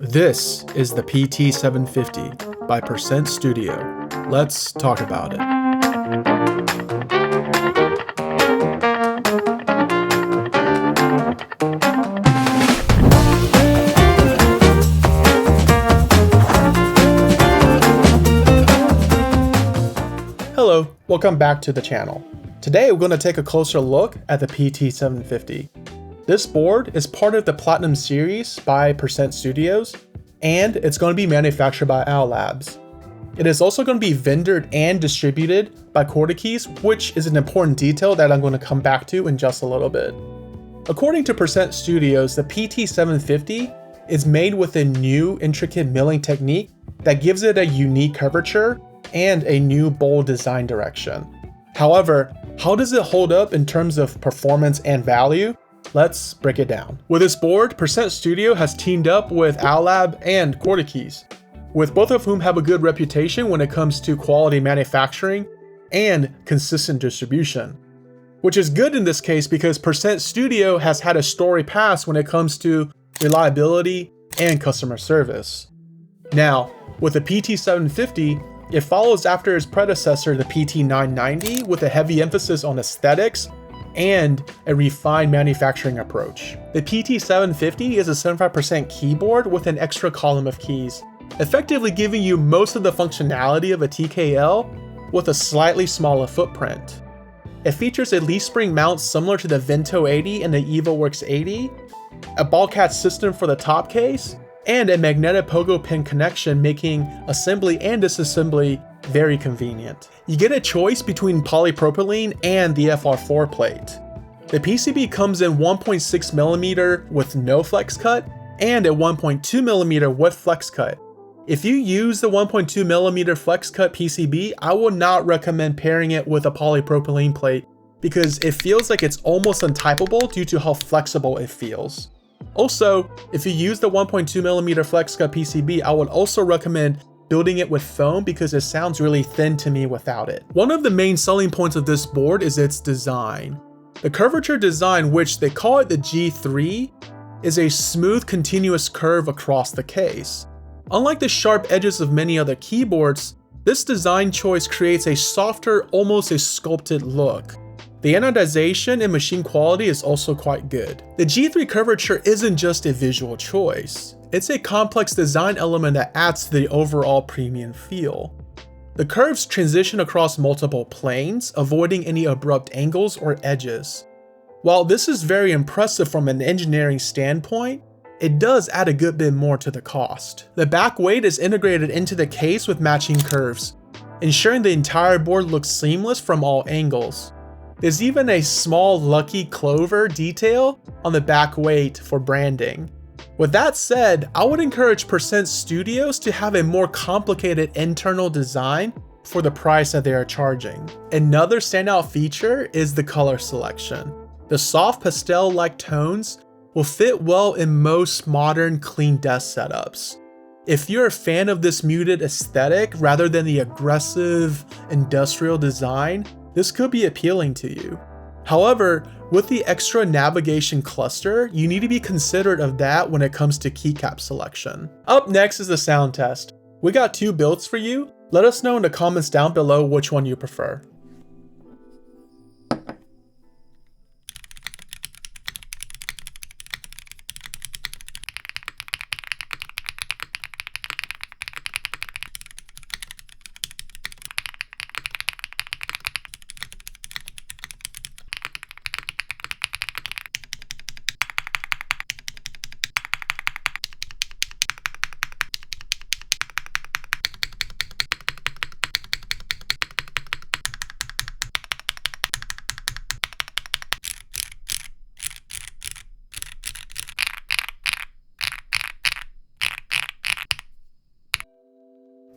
This is the PT750 by Percent Studio. Let's talk about it. Hello, welcome back to the channel. Today we're going to take a closer look at the PT750. This board is part of the Platinum series by Percent Studios, and it's going to be manufactured by Owlab. It is also going to be vendored and distributed by QwertyKeys, which is an important detail that I'm going to come back to in just a little bit. According to Percent Studios, the PT750 is made with a new intricate milling technique that gives it a unique curvature and a new bold design direction. However, how does it hold up in terms of performance and value? Let's break it down. With this board, Percent Studio has teamed up with Owlab and QwertyKeys, with both of whom have a good reputation when it comes to quality manufacturing and consistent distribution. Which is good in this case because Percent Studio has had a storied past when it comes to reliability and customer service. Now, with the PT750, it follows after its predecessor, the PT990, with a heavy emphasis on aesthetics and a refined manufacturing approach. The PT750 is a 75% keyboard with an extra column of keys, effectively giving you most of the functionality of a TKL with a slightly smaller footprint. It features a leaf spring mount similar to the Vento 80 and the EvoWorks 80, a ball catch system for the top case, and a magnetic pogo pin connection, making assembly and disassembly very convenient. You get a choice between polypropylene and the FR4 plate. The PCB comes in 1.6mm with no flex cut and a 1.2mm with flex cut. If you use the 1.2mm flex cut PCB, I would not recommend pairing it with a polypropylene plate because it feels like it's almost untypable due to how flexible it feels. Also, if you use the 1.2mm flex cut PCB, I would also recommend building it with foam because it sounds really thin to me without it. One of the main selling points of this board is its design. The Curvature Design, which they call it the G3, is a smooth continuous curve across the case. Unlike the sharp edges of many other keyboards, this design choice creates a softer, almost a sculpted look. The anodization and machine quality is also quite good. The G3 curvature isn't just a visual choice. It's a complex design element that adds to the overall premium feel. The curves transition across multiple planes, avoiding any abrupt angles or edges. While this is very impressive from an engineering standpoint, it does add a good bit more to the cost. The back weight is integrated into the case with matching curves, ensuring the entire board looks seamless from all angles. There's even a small lucky clover detail on the back weight for branding. With that said, I would encourage Percent Studios to have a more complicated internal design for the price that they are charging. Another standout feature is the color selection. The soft pastel-like tones will fit well in most modern clean desk setups. If you're a fan of this muted aesthetic rather than the aggressive industrial design, this could be appealing to you. However, with the extra navigation cluster, you need to be considerate of that when it comes to keycap selection. Up next is the sound test. We got two builds for you. Let us know in the comments down below which one you prefer.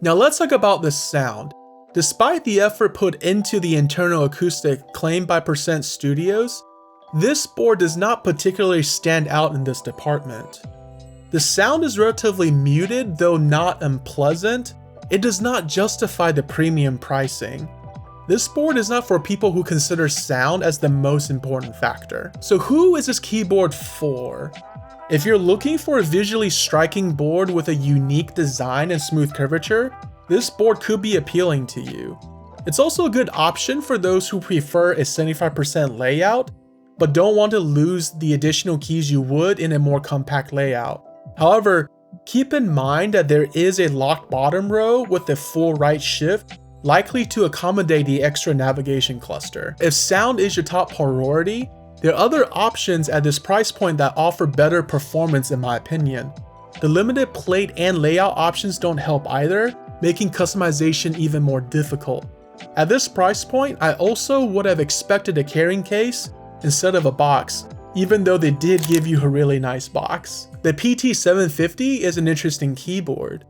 Now let's talk about the sound. Despite the effort put into the internal acoustic claimed by Percent Studios, this board does not particularly stand out in this department. The sound is relatively muted, though not unpleasant. It does not justify the premium pricing. This board is not for people who consider sound as the most important factor. So who is this keyboard for? If you're looking for a visually striking board with a unique design and smooth curvature, this board could be appealing to you. It's also a good option for those who prefer a 75% layout, but don't want to lose the additional keys you would in a more compact layout. However, keep in mind that there is a locked bottom row with a full right shift, likely to accommodate the extra navigation cluster. If sound is your top priority, there are other options at this price point that offer better performance in my opinion. The limited plate and layout options don't help either, making customization even more difficult. At this price point, I also would have expected a carrying case instead of a box, even though they did give you a really nice box. The PT750 is an interesting keyboard.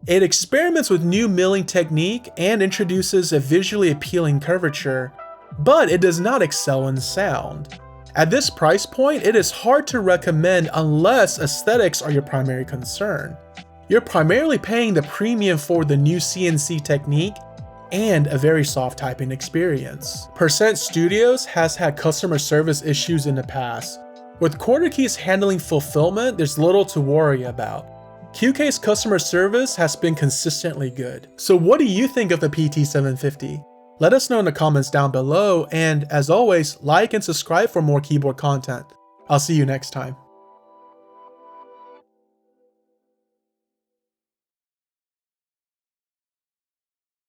It experiments with new milling technique and introduces a visually appealing curvature, but it does not excel in sound. At this price point, it is hard to recommend unless aesthetics are your primary concern. You're primarily paying the premium for the new CNC technique and a very soft typing experience. Percent Studios has had customer service issues in the past. With QwertyKeys handling fulfillment, there's little to worry about. QK's customer service has been consistently good. So what do you think of the PT750? Let us know in the comments down below, and as always, like and subscribe for more keyboard content. I'll see you next time.